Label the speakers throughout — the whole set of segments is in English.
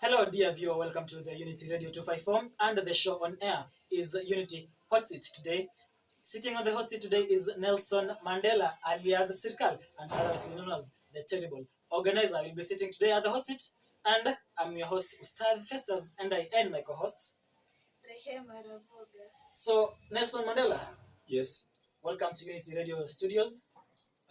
Speaker 1: Hello, dear viewer. Welcome to the Unity Radio 254, and the show on air is Unity Hot Seat today. Sitting on the hot seat today is Nelson Mandela, alias Sirkal, and otherwise known as the terrible organizer. Will be sitting today at the hot seat, and I'm your host, Ustad Festas, and I am my co-host. So, Nelson Mandela.
Speaker 2: Yes.
Speaker 1: Welcome to Unity Radio Studios.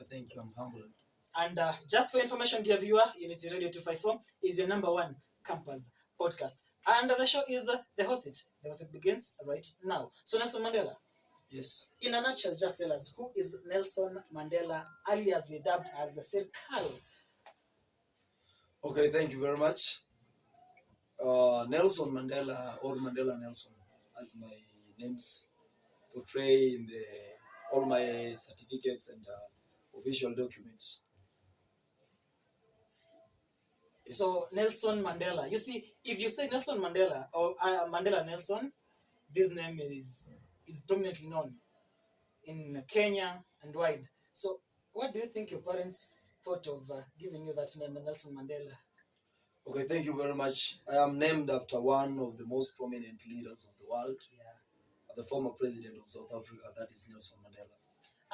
Speaker 2: Thank you. I'm humbled.
Speaker 1: And just for information, dear viewer, Unity Radio 254 is your number one campus podcast. And the show is The Hot Seat. The Hot Seat begins right now. So, Nelson Mandela.
Speaker 2: Yes.
Speaker 1: In a nutshell, just tell us, who is Nelson Mandela, alias dubbed as Sirkal?
Speaker 2: Okay, thank you very much. Nelson Mandela, or Mandela Nelson, as my names portray in all my certificates and official documents.
Speaker 1: Yes. So, Nelson Mandela. You see, if you say Nelson Mandela or Mandela Nelson, this name is prominently known in Kenya and wide. So, what do you think your parents thought of giving you that name, Nelson Mandela?
Speaker 2: Okay, thank you very much. I am named after one of the most prominent leaders of the world, the former president of South Africa, that is Nelson Mandela.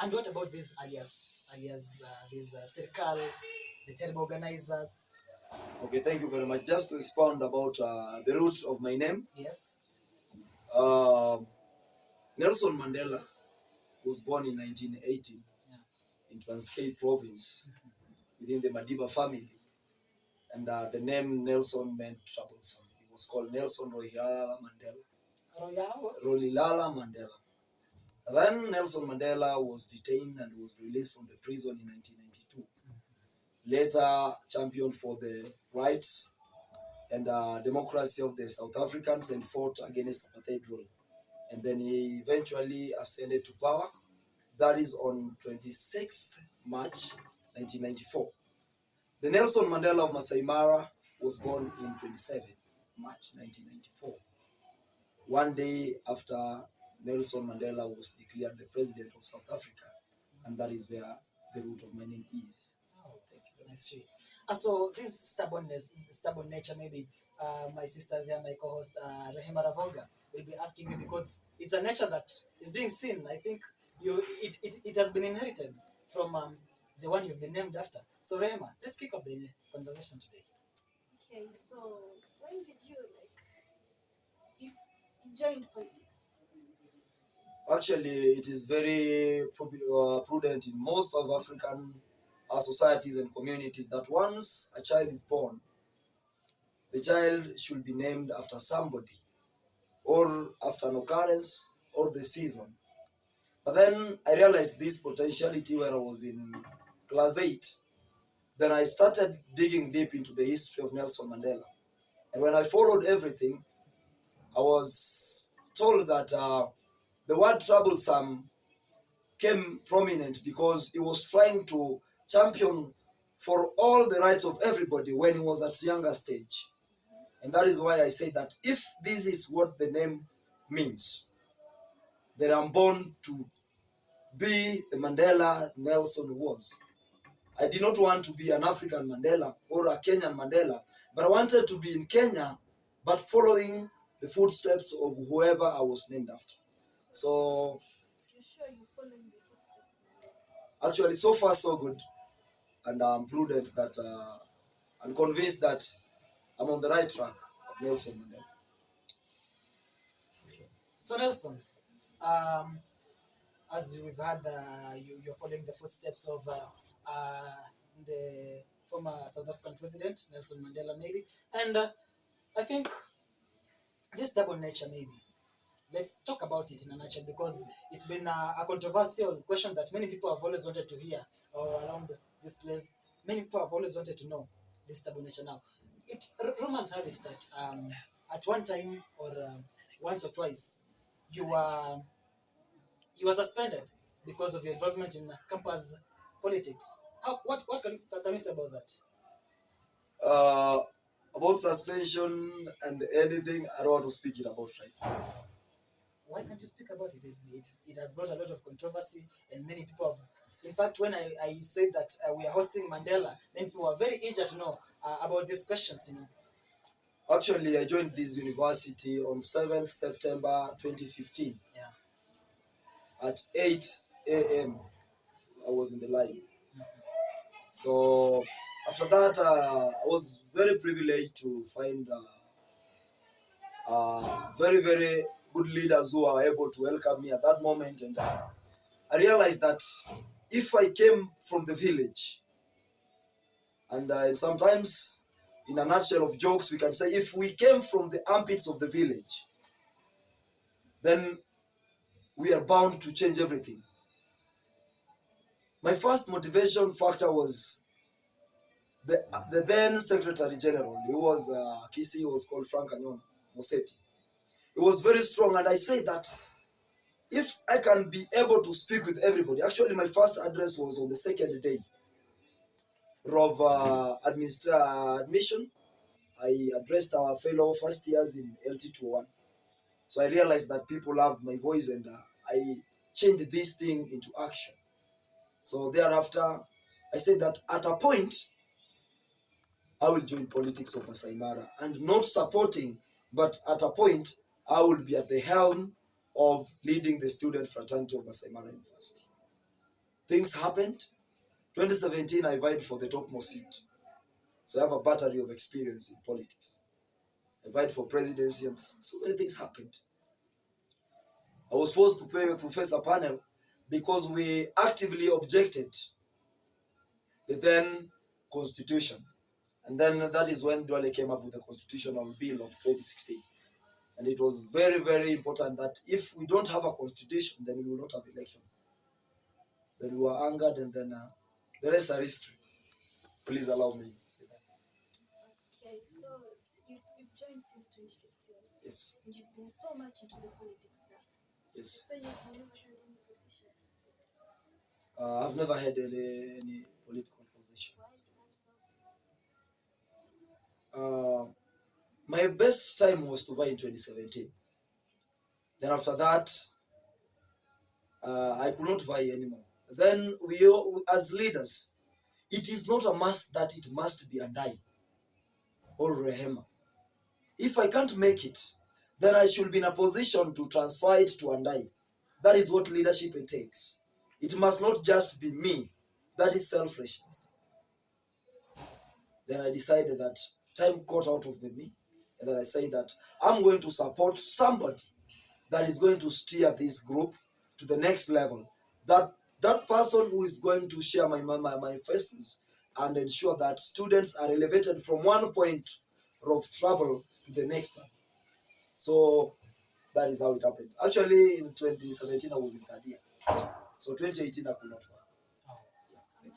Speaker 1: And what about these alias these Sirkal, the terrible organizers?
Speaker 2: Okay, thank you very much. Just to expound about the root of my name.
Speaker 1: Yes.
Speaker 2: Nelson Mandela was born in 1918 in Transkei province within the Madiba family. And the name Nelson meant troublesome. He was called Nelson Rohilala Mandela. Rohilala Mandela. Then Nelson Mandela was detained and was released from the prison in 1992. Later championed for the rights and democracy of the South Africans and fought against apartheid rule. And then he eventually ascended to power. That is on 26th March 1994. The Nelson Mandela of Maasai Mara was born in 27 March 1994. One day after Nelson Mandela was declared the president of South Africa, and that is where the root of my name is.
Speaker 1: Oh, thank you. I see. So this stubborn nature, maybe my sister there, my co-host Rehema Ravoga, will be asking you because it's a nature that is being seen. I think it has been inherited from the one you've been named after. So Rehema, let's kick off the conversation today.
Speaker 3: Okay, so when did you join politics?
Speaker 2: Actually, it is very prudent in most of African societies and communities that once a child is born, the child should be named after somebody, or after an occurrence, or the season. But then I realized this potentiality when I was in class 8. Then I started digging deep into the history of Nelson Mandela. And when I followed everything, I was told that the word troublesome came prominent because he was trying to champion for all the rights of everybody when he was at a younger stage. And that is why I say that if this is what the name means, then I'm born to be the Mandela Nelson was. I did not want to be an African Mandela or a Kenyan Mandela, but I wanted to be in Kenya, but following the footsteps of whoever I was named after. So,
Speaker 3: You sure you're following the footsteps of Mandela?
Speaker 2: Actually, so far so good, and I'm prudent that I'm convinced that I'm on the right track of Nelson Mandela.
Speaker 1: So Nelson, as we've had, you're following the footsteps of the former South African president, Nelson Mandela, maybe. And I think this double nature, maybe. Let's talk about it in a nutshell because it's been a controversial question that many people have always wanted to hear or around this place. Many people have always wanted to know this double nature now. Rumors have it that at one time or once or twice, you were suspended because of your involvement in campus politics. What can you say about that?
Speaker 2: About suspension and anything, I don't want to speak it about right now.
Speaker 1: Why can't you speak about it? It has brought a lot of controversy, and many people have. In fact, when I said that we are hosting Mandela, then people were very eager to know about these questions.
Speaker 2: Actually, I joined this university on 7th September 2015
Speaker 1: Yeah.
Speaker 2: at 8 a.m. I was in the line.
Speaker 1: Mhm.
Speaker 2: So after that, I was very privileged to find very, very good leaders who are able to welcome me at that moment. And I realized that if I came from the village, and sometimes in a nutshell of jokes, we can say if we came from the armpits of the village, then we are bound to change everything. My first motivation factor was the then Secretary General. He was Kisi, he was called Frank Anyona Moseti. He was very strong, and I say that if I can be able to speak with everybody, actually my first address was on the second day of admission. I addressed our fellow first years in LT21. So I realized that people loved my voice, and I changed this thing into action. So thereafter, I said that at a point, I will join politics of Maasai Mara, and not supporting, but at a point, I will be at the helm of leading the student fraternity of Maasai Mara University. Things happened. 2017, I vied for the topmost seat. So I have a battery of experience in politics. I vied for presidency, and so many things happened. I was forced to face a panel because we actively objected the then constitution. And then that is when Duale came up with the constitutional bill of 2016. And it was very, very important that if we don't have a constitution, then we will not have election. Then we were angered, and then the rest are history. Please allow me to say that.
Speaker 3: Okay, so you've joined since 2015.
Speaker 2: Yes.
Speaker 3: And you've been so much into the politics stuff. You
Speaker 2: Yes.
Speaker 3: say you've never held any position.
Speaker 2: I've never had any political position.
Speaker 3: Why is that so?
Speaker 2: My best time was to vie in 2017. Then after that, I could not vie anymore. Then we, as leaders, it is not a must that it must be Andai or Rehema. If I can't make it, then I should be in a position to transfer it to Andai. That is what leadership entails. It must not just be me. That is selfishness. Then I decided that time caught out of me, and then I say that I'm going to support somebody that is going to steer this group to the next level. That person who is going to share my manifestos and ensure that students are elevated from one point of trouble to the next one. So that is how it happened. Actually, in 2017, I was in third year. So 2018, I could not find.
Speaker 1: Oh.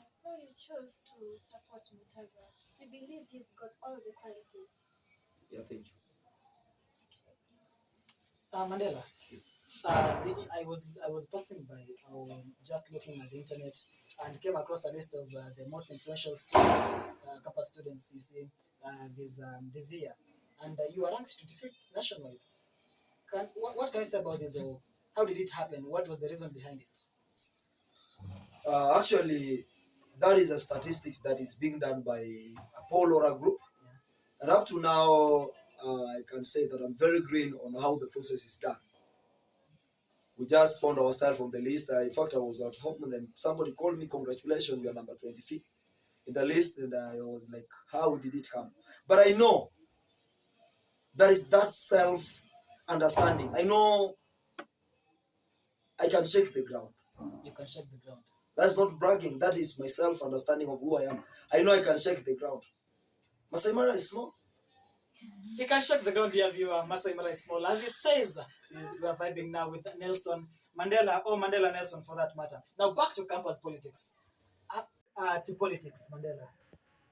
Speaker 3: So you chose to support Mutava. You believe he's got all the qualities.
Speaker 2: Yeah, thank you.
Speaker 1: Mandela,
Speaker 2: Yes.
Speaker 1: I was passing by, just looking at the internet, and came across a list of the most influential students, campus students. You see, this year, and you are ranked 25th nationwide. What can you say about this? Or how did it happen? What was the reason behind it?
Speaker 2: Actually, that is a statistics that is being done by a poll or a group.
Speaker 1: Yeah.
Speaker 2: And up to now, I can say that I'm very green on how the process is done. We just found ourselves on the list. In fact, I was at home, and then somebody called me, "Congratulations, you are number 25th in the list." And I was like, how did it come? But I know there is that self-understanding. I know I can shake the ground.
Speaker 1: You can shake the ground.
Speaker 2: That's not bragging. That is my self-understanding of who I am. I know I can shake the ground. Maasai Mara is small.
Speaker 1: You can shake the ground, dear viewer. Maasai Mara is small. As he says, we are vibing now with Nelson Mandela, or Mandela Nelson for that matter. Now back to campus politics. To politics, Mandela.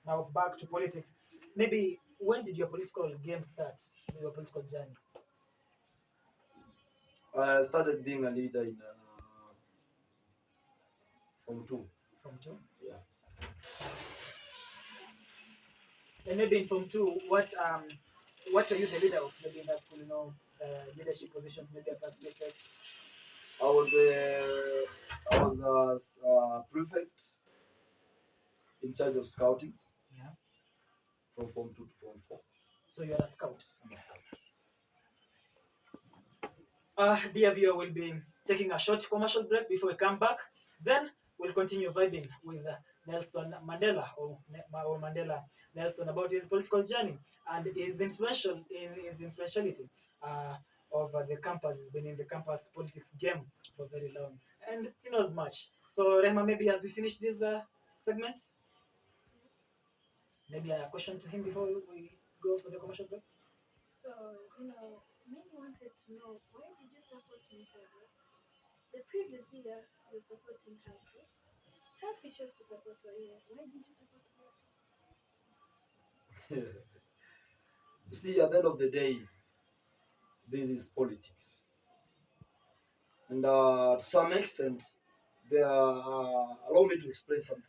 Speaker 1: Now back to politics. Maybe when did your political game start? Your political journey?
Speaker 2: I started being a leader in Form 2.
Speaker 1: From two?
Speaker 2: Yeah.
Speaker 1: And maybe in Form 2, what are you the leader of? Maybe in that school, leadership positions, maybe a class prefect.
Speaker 2: I was a prefect in charge of scouting
Speaker 1: Yeah.
Speaker 2: from Form 2 to Form 4.
Speaker 1: So you are a scout.
Speaker 2: I'm a scout.
Speaker 1: Dear viewer, we'll be taking a short commercial break before we come back. Then we'll continue vibing with Nelson Mandela or Mandela Nelson about his political journey and his influentiality of the campus. He's been in the campus politics game for very long, and he knows much. So Rehma, maybe as we finish this segment, maybe a question to him before we go for the commercial break.
Speaker 3: So, many wanted to know, why did you support Mutava? The previous year, you were supporting Humphrey. Humphrey chose to support Oyo. Why did you support Oyo?
Speaker 2: You see, at the end of the day, this is politics. And to some extent, allow me to explain something.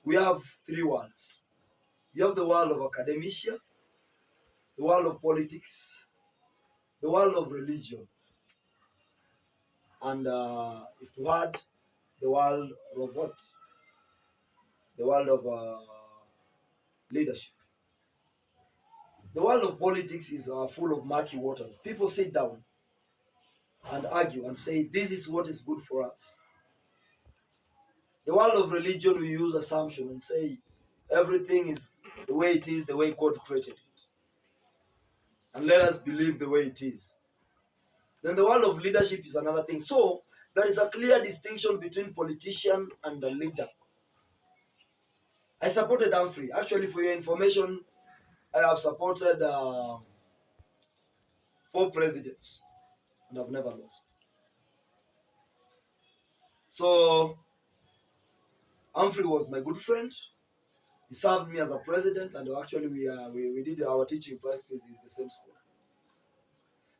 Speaker 2: We have three worlds. You have the world of academia, the world of politics, the world of religion, and if to add, the world of what? The world of leadership. The world of politics is full of murky waters. People sit down and argue and say, this is what is good for us. The world of religion, we use assumption and say, everything is the way it is, the way God created it. And let us believe the way it is. Then the world of leadership is another thing. So there is a clear distinction between politician and a leader. I supported Humphrey. Actually, for your information, I have supported 4 presidents and I've never lost. So Humphrey was my good friend. He served me as a president, and actually we did our teaching practice in the same school.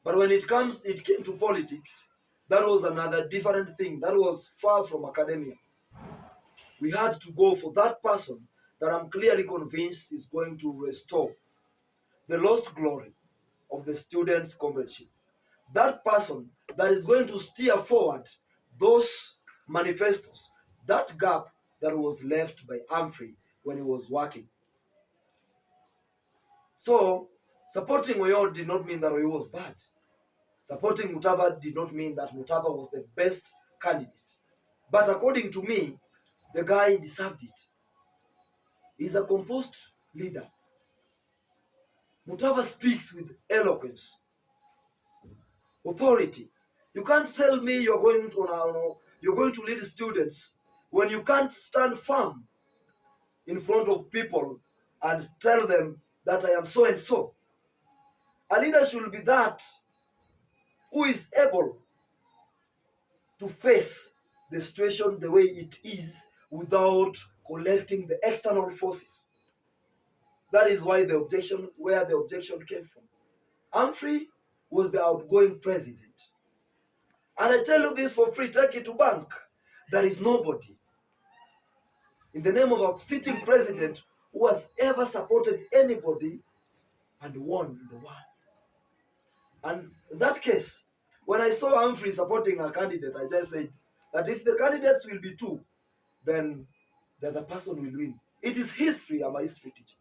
Speaker 2: But when it came to politics, that was another different thing. That was far from academia. We had to go for that person that I'm clearly convinced is going to restore the lost glory of the students' comradeship. That person that is going to steer forward those manifestos, that gap that was left by Humphrey when he was working. So, supporting Oyo did not mean that Oyo was bad. Supporting Mutava did not mean that Mutava was the best candidate. But according to me, the guy deserved it. He's a composed leader. Mutava speaks with eloquence, authority. You can't tell me you're going to lead students when you can't stand firm in front of people and tell them that I am so and so. A leader should be that who is able to face the situation the way it is without collecting the external forces. That is why where the objection came from. Humphrey was the outgoing president. And I tell you this for free, take it to bank. There is nobody in the name of a sitting president who has ever supported anybody and won in the world. And in that case, when I saw Humphrey supporting a candidate, I just said that if the candidates will be 2, then the other person will win. It is history. I'm a history teacher.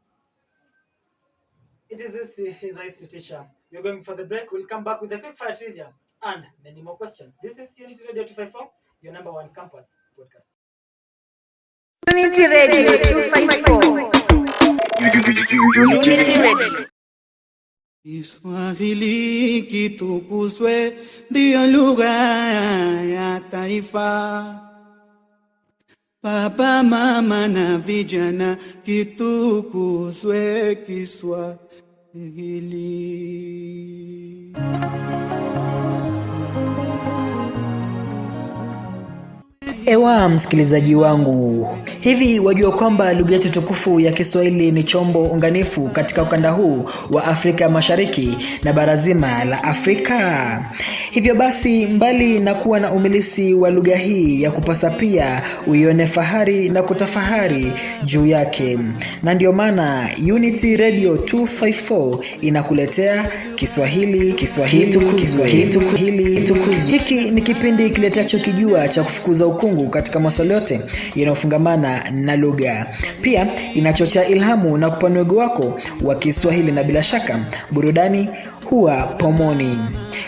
Speaker 1: It is history. He's a history teacher. We're going for the break. We'll come back with a quick fire trivia and many more questions. This is Unity Radio 254, your number 1 campus podcast.
Speaker 4: Unity Radio 254. Unity Radio.
Speaker 5: Kiswahili kitukuzwe, ndiyo lugha ya taifa. Baba, mama na vijana, kitukuzwe Kiswahili.
Speaker 6: Ewa msikilizaji wangu, hivi wajua kwamba lugha yetu tukufu ya Kiswahili ni chombo unganifu katika ukanda huu wa Afrika Mashariki na bara zima la Afrika. Hivyo basi, mbali na kuwa na umilisi wa lugha hii ya kupasa, pia uione fahari na kutafahari juu yake. Na ndio maana Unity Radio 254 inakuletea Kiswahili tukuzwe. Hiki ni kipindi kiletacho kijua cha kufukuza ukungu uchungu katika masuala yote yanayofungamana na lugha. Pia inachochea ilhamu na kupanua wigo wako wa Kiswahili, na bila shaka burudani huwa pomoni.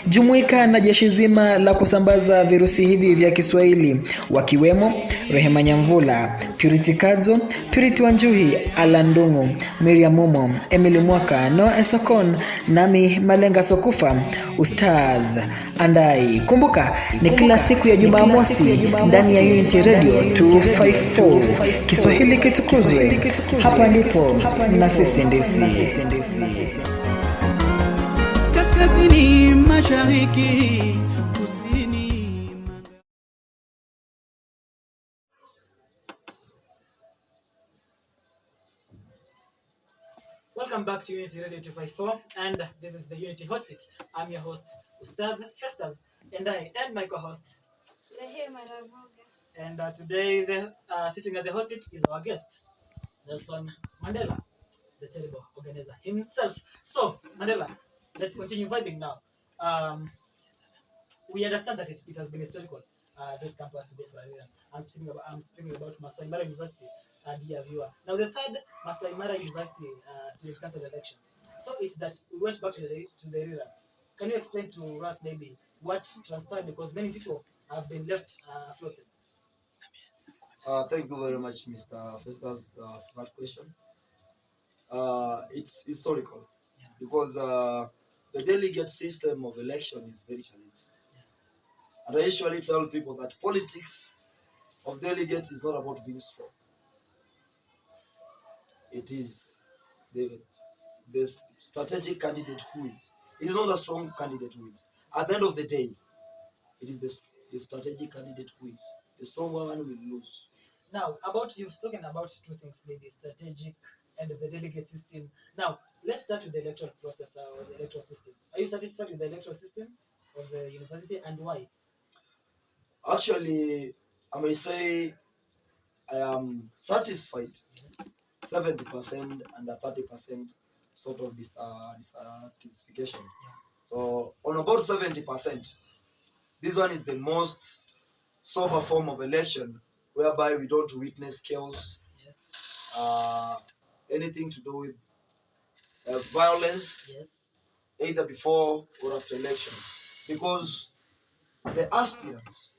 Speaker 6: Jumuika na jeshi zima la kusambaza virusi hivi vya Kiswahili, wakiwemo Rehema Nyamvula, Purity Kadzo, Purity Wanjuhi, Alan Ndungu, Miriam Mumo, Emily Mwaka, Noah Esokon, nami Malenga Sokufa, Ustadh Andai. Kumbuka ni kila siku ya Jumamosi ndani ya Unity Radio 254. Kiswahili kitukuzwe. Hapa ndipo na sisi ndisi.
Speaker 5: Kaskazini, mashariki, kusini,
Speaker 1: Welcome back to Unity Radio 254, and this is the Unity Hot Seat. I'm your host, Ustadh Festas, and my co-host. And today, sitting at the hot seat is our guest, Nelson Mandela, the terrible organizer himself. So, Mandela, let's continue vibing now. We understand that it has been historical, this campus to go for a reason. I'm speaking about Maasai Mara University, dear viewer. Now, the third Maasai Mara University student council elections. So it's that we went back to the rerun. Can you explain to us maybe what transpired, because many people have been left floating?
Speaker 2: Thank you very much, Mr. Festas, for that question. It's historical because the delegate system of election is very challenging. And I usually tell people that politics of delegates is not about being strong. It is the strategic candidate who wins. It is not a strong candidate who wins. At the end of the day, it is the strategic candidate who wins. The strong one will lose.
Speaker 1: Now, you've spoken about two things, maybe strategic and the delegate system. Now, let's start with the electoral process or the electoral system. Are you satisfied with the electoral system of the university, and why?
Speaker 2: Actually, I may say I am satisfied. 70% and 30% sort of dissatisfaction. So on about 70%, this one is the most sober form of election, whereby we don't witness chaos, anything to do with violence, either before or after election. Because the aspirants,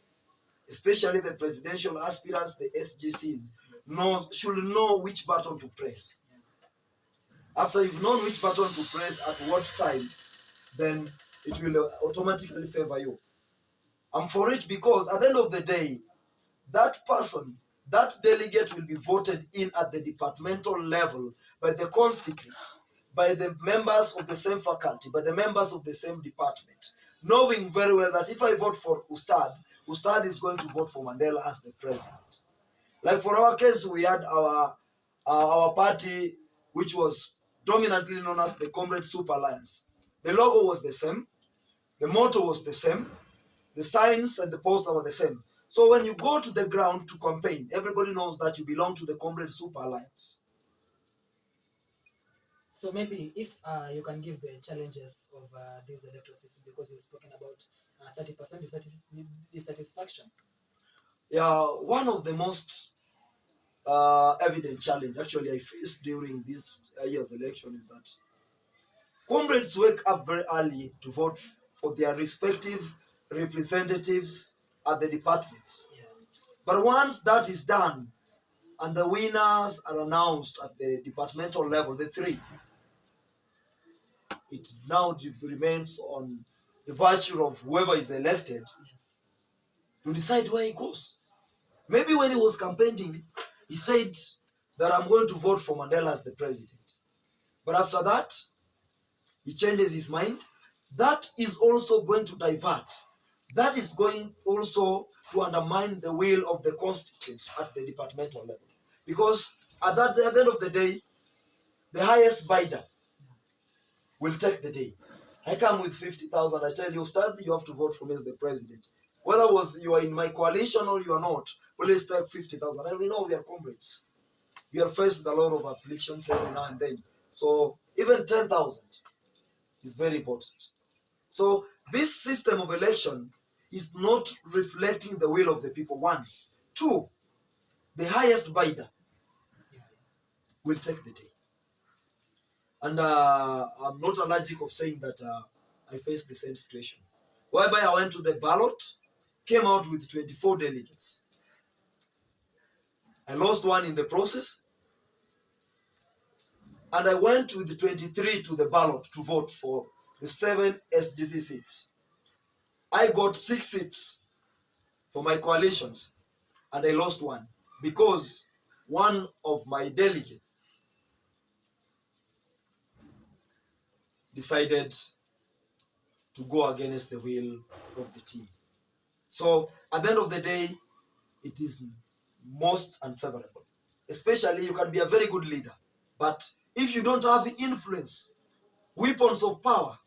Speaker 2: especially the presidential aspirants, the SGCs, should know which button to press. After you've known which button to press at what time, then it will automatically favor you. I'm for it because at the end of the day, that person, that delegate will be voted in at the departmental level by the constituents, by the members of the same faculty, by the members of the same department, knowing very well that if I vote for Ustad is going to vote for Mandela as the president. Like for our case, we had our party, which was dominantly known as the Comrade Super Alliance. The logo was the same, the motto was the same, the signs and the poster were the same. So when you go to the ground to campaign, everybody knows that you belong to the Comrade Super Alliance.
Speaker 1: So maybe if you can give the challenges of this electoral system, because you've spoken about 30% dissatisfaction.
Speaker 2: Yeah, one of the most evident challenge actually I faced during this year's election is that comrades wake up very early to vote for their respective representatives at the departments. But once that is done and the winners are announced at the departmental level, the three, it now remains on the virtue of whoever is elected to decide where he goes. Maybe when he was campaigning, he said that I'm going to vote for Mandela as the president. But after that, he changes his mind. That is also going to divert. That is going also to undermine the will of the constituents at the departmental level. Because at the end of the day, the highest bidder will take the day. I come with 50,000. I tell you, you have to vote for me as the president. Whether you are in my coalition or you are not, please take 50,000. And we know we are comrades. We are faced with a lot of afflictions every now and then. So even 10,000 is very important. So this system of election is not reflecting the will of the people. One, 2, the highest bidder will take the day. And I'm not allergic of saying that I faced the same situation, whereby I went to the ballot, came out with 24 delegates. I lost one in the process, and I went with 23 to the ballot to vote for the 7 SGC seats. I got 6 seats for my coalitions, and I lost one because one of my delegates decided to go against the will of the team. So at the end of the day, it is most unfavorable. Especially, you can be a very good leader, but if you don't have the influence, weapons of power,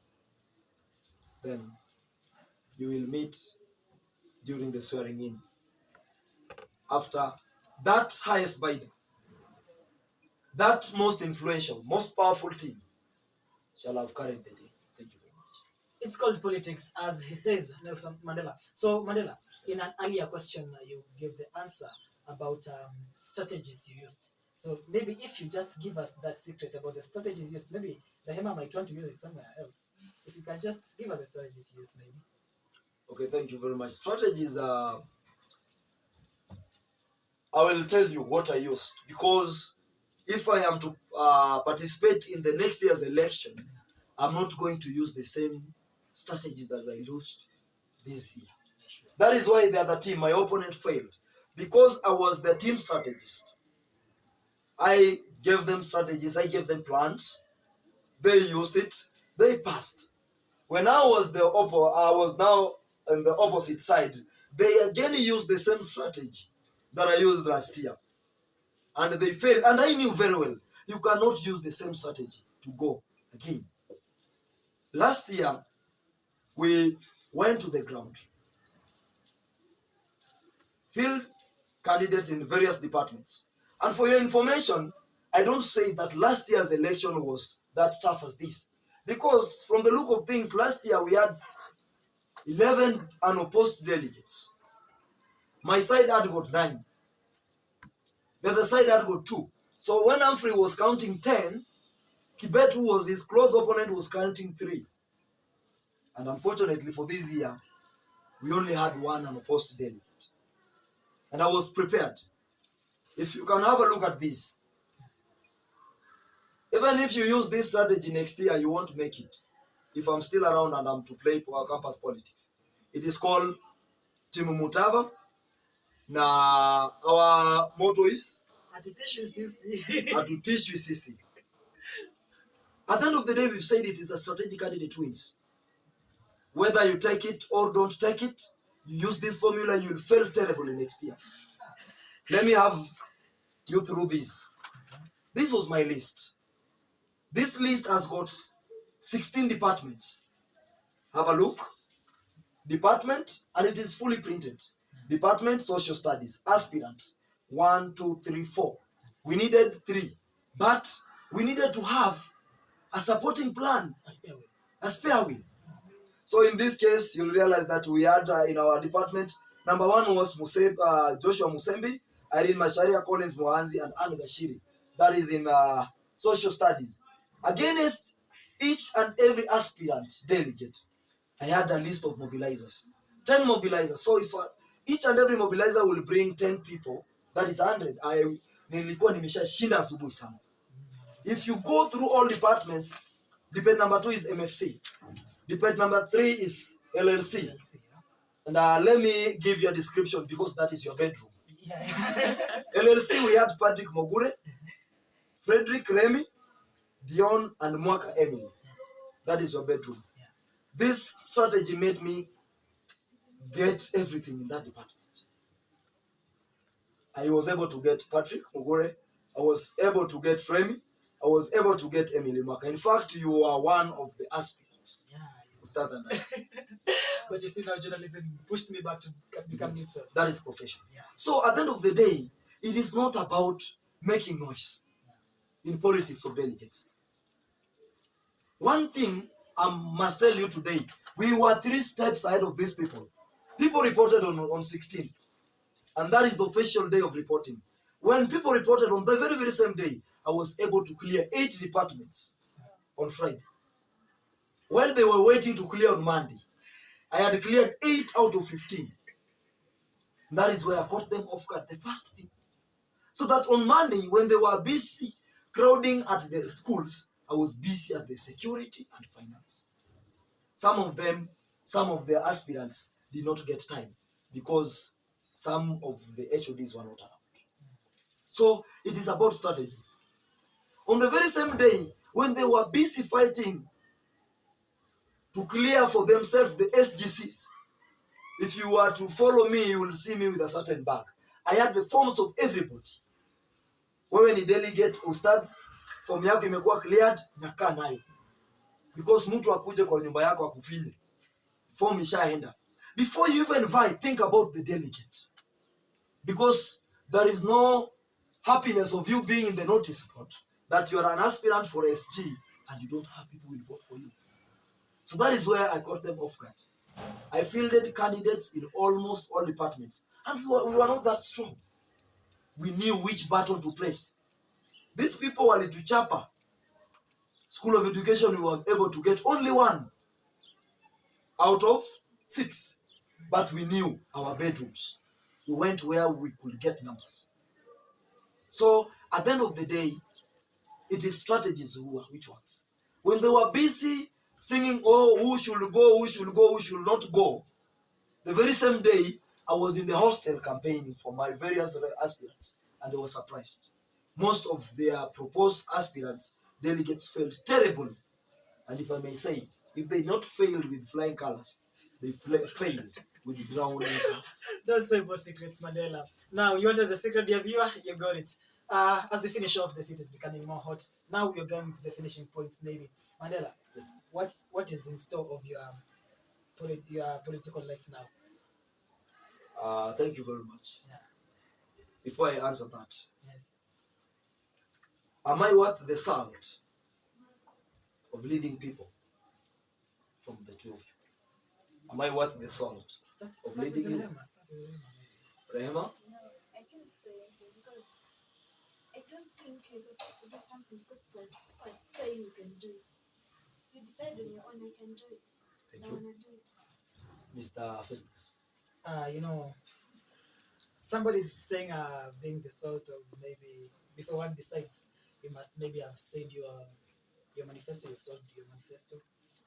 Speaker 2: then you will meet during the swearing in. After that highest bidder, that most influential, most powerful team shall have carried the day. Thank you very much.
Speaker 1: It's called politics, as he says, Nelson Mandela. So, Mandela, in an earlier question, you gave the answer about strategies you used. So maybe if you just give us that secret about the strategies used, maybe Rehema might want to use it somewhere else. If you can just give us the strategies used, maybe.
Speaker 2: Okay, thank you very much. Strategies, I will tell you what I used, because if I am to participate in the next year's election, I'm not going to use the same strategies that I used this year. That is why the other team, my opponent, failed, because I was the team strategist. I gave them strategies, I gave them plans, they used it, they passed. When I was now on the opposite side, they again used the same strategy that I used last year, and they failed. And I knew very well you cannot use the same strategy to go again. Last year, we went to the ground, field candidates in various departments. And for your information, I don't say that last year's election was that tough as this, because from the look of things, last year we had 11 unopposed delegates. My side had got 9. The other side had got 2. So when Humphrey was counting 10, Kibet, who was his close opponent, was counting 3. And unfortunately for this year, we only had 1 unopposed delegate. And I was prepared. If you can have a look at this, even if you use this strategy next year, you won't make it. If I'm still around and I'm to play for campus politics, it is called Timu Mutava. Now our motto is Atutishu Sisi. At the end of the day, we've said it is a strategic candidate wins. Whether you take it or don't take it, you use this formula, you'll fail terribly next year. Let me have you through this. This was my list. This list has got 16 departments. Have a look. Department, and it is fully printed. Department, Social Studies, aspirant, 1, 2, 3, 4. We needed 3, but we needed to have a supporting plan, a spare wheel. So in this case, you'll realize that we had in our department, number 1 was Joshua Musembi, Irene Masharia, Collins Mohanzi, and Anne Gashiri. That is in Social Studies. Against each and every aspirant delegate, I had a list of mobilizers, 10 mobilizers. So if each and every mobilizer will bring 10 people, that is 100. If you go through all departments, depart number 2 is MFC. Depart number 3 is LLC. And let me give you a description, because that is your bedroom. LLC, we had Patrick Mogure, Frederick Remy, Dion, and Mwaka Emily. That is your bedroom. This strategy made me get everything in that department. I was able to get Patrick Mogure. I was able to get Remy. I was able to get Emily Mwaka. In fact, you are one of the aspirants.
Speaker 1: But you see, now journalism pushed me back to become neutral.
Speaker 2: That is profession. So at the end of the day, it is not about making noise in politics of delegates. One thing I must tell you today, we were 3 steps ahead of these people. People reported on 16. And that is the official day of reporting. When people reported on the very, very same day, I was able to clear 8 departments on Friday. While they were waiting to clear on Monday, I had cleared 8 out of 15. That is where I caught them off guard, the first thing. So that on Monday, when they were busy crowding at the schools, I was busy at the security and finance. Some of their aspirants did not get time because some of the HODs were not around. So it is about strategies. On the very same day, when they were busy fighting to clear for themselves the SGCs, if you were to follow me, you will see me with a certain bag. I had the forms of everybody. Wewe ni delegate ustad, form yako imekuwa cleared, nakaa nayo. Because mtu akuje kwa nyumba yako akufile, form ishaenda. Before you even think about the delegate. Because there is no happiness of you being in the notice board that you are an aspirant for SG and you don't have people who will vote for you. So that is where I caught them off guard. I fielded candidates in almost all departments, and we were not that strong. We knew which button to press. These people were to Chapa. School of Education, we were able to get only 1 out of 6, but we knew our bedrooms. We went where we could get numbers. So at the end of the day, it is strategies which works. When they were busy singing, oh, who should go, who should go, who should not go, the very same day, I was in the hostel campaigning for my various aspirants, and they were surprised. Most of their proposed aspirants, delegates, failed terribly. And if I may say, if they not failed with flying colors, they failed with brown colors.
Speaker 1: Don't say more secrets, Mandela. Now, you wanted the secret, dear viewer, you got it. As we finish off, the city is becoming more hot. Now we are going to the finishing points, maybe. Mandela, what is in store of your political life now?
Speaker 2: Thank you very much.
Speaker 1: Yeah.
Speaker 2: Before I answer that,
Speaker 1: Yes.
Speaker 2: am I worth the salt of leading people? From the two of you, am I worth the salt of leading you? Rehema?
Speaker 3: No, I can't say anything because I don't think you're supposed to do something because people say you can do it. You decide on your own, I can do it.
Speaker 2: Thank
Speaker 3: I
Speaker 2: you.
Speaker 3: want to do it.
Speaker 2: Mr. Festus.
Speaker 1: Somebody saying being the sort of, maybe before one decides, you must maybe have said your manifesto, you sold your manifesto,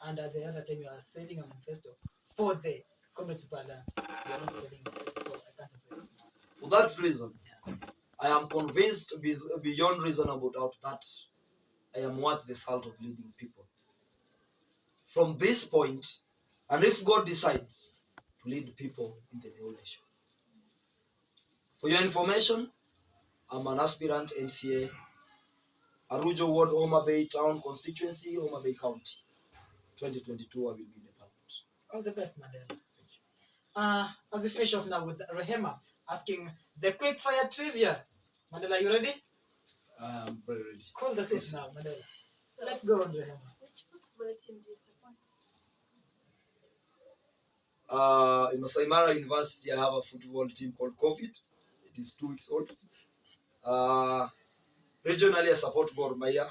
Speaker 1: and at the other time you are selling a manifesto for the comrade super alliance. You are not selling a manifesto, so I can't say it.
Speaker 2: For that reason, I am convinced beyond reasonable doubt that I am worth the salt of leading people. From this point, and if God decides to lead people in the new nation. For your information, I'm an aspirant NCA, Arujo Ward, Homa Bay Town Constituency, Homa Bay County. 2022, I will be in the parliament.
Speaker 1: All the best, Mandela. As we finish off now with Rehema asking the quick fire trivia. Mandela, you ready?
Speaker 2: I am very ready.
Speaker 1: Call the seat now, Mandela.
Speaker 3: So,
Speaker 1: Let's go on, Rehema.
Speaker 3: which football team do you support?
Speaker 2: In Maasai Mara University, I have a football team called COVID. It is 2 weeks old. Regionally, I support Gor Mahia.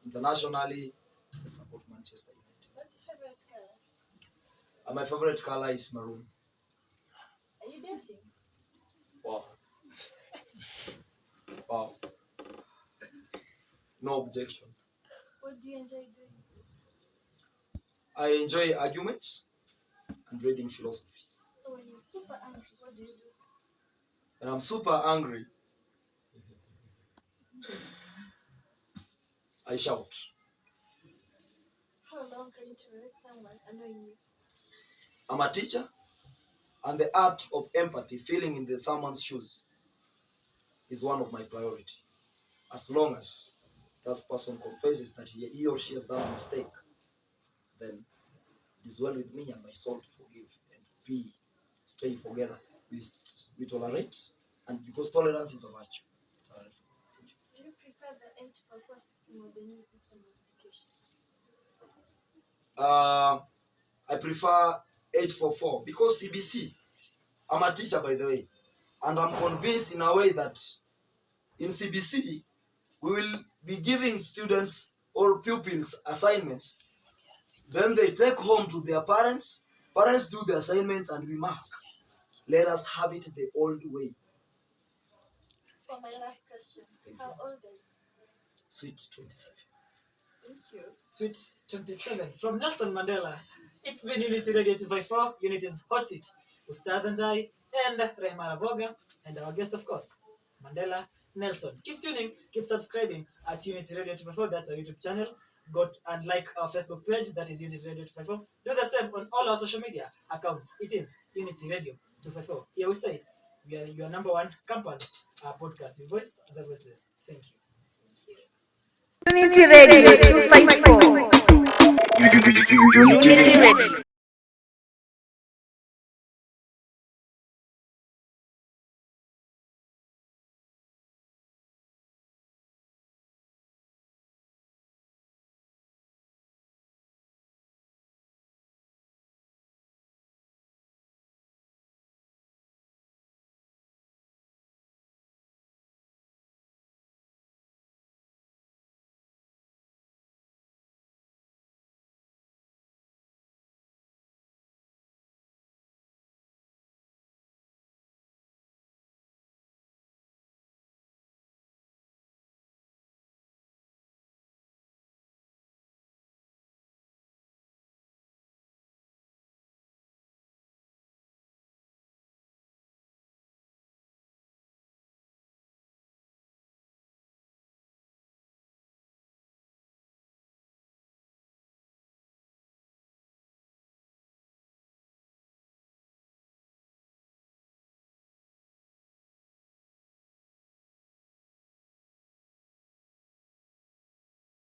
Speaker 2: Internationally, I support Manchester United.
Speaker 3: What's your favorite color?
Speaker 2: My favorite color is maroon.
Speaker 3: Are you dating?
Speaker 2: Wow. Wow. No objection.
Speaker 3: What do you enjoy doing?
Speaker 2: I enjoy arguments and reading philosophy.
Speaker 3: So when you're super angry, what do you do?
Speaker 2: When I'm super angry, I shout.
Speaker 3: How long can you tolerate someone annoying you?
Speaker 2: I'm a teacher, and the art of empathy, feeling in the someone's shoes, is one of my priority. As long as that person confesses that he or she has done a mistake, then it is well with me and my soul to forgive and stay together. We tolerate, and because tolerance is a virtue.
Speaker 3: Do you prefer the 844 system or the new system of education?
Speaker 2: I prefer 844 because CBC I'm a teacher, by the way, and I'm convinced in a way that in CBC we will be giving students or pupils assignments. Then they take home to their parents. Parents do the assignments and we mark. Let us have it the old way.
Speaker 3: For my last question, how old are you?
Speaker 2: Sweet 27.
Speaker 3: Thank you.
Speaker 1: Sweet 27 from Nelson Mandela. It's been Unity Radio 254, Unity's hot seat. Ustad and I, and Rehma Ravoga, and our guest, of course, Mandela Nelson. Keep tuning, keep subscribing at Unity Radio 254. That's our YouTube channel. Go and like our Facebook page, that is Unity Radio 254. Do the same on all our social media accounts. It is Unity Radio 254. Here we say, we are your number one campus podcast. Your voice, the voiceless. Thank you.
Speaker 4: Unity Radio 254. Unity Radio.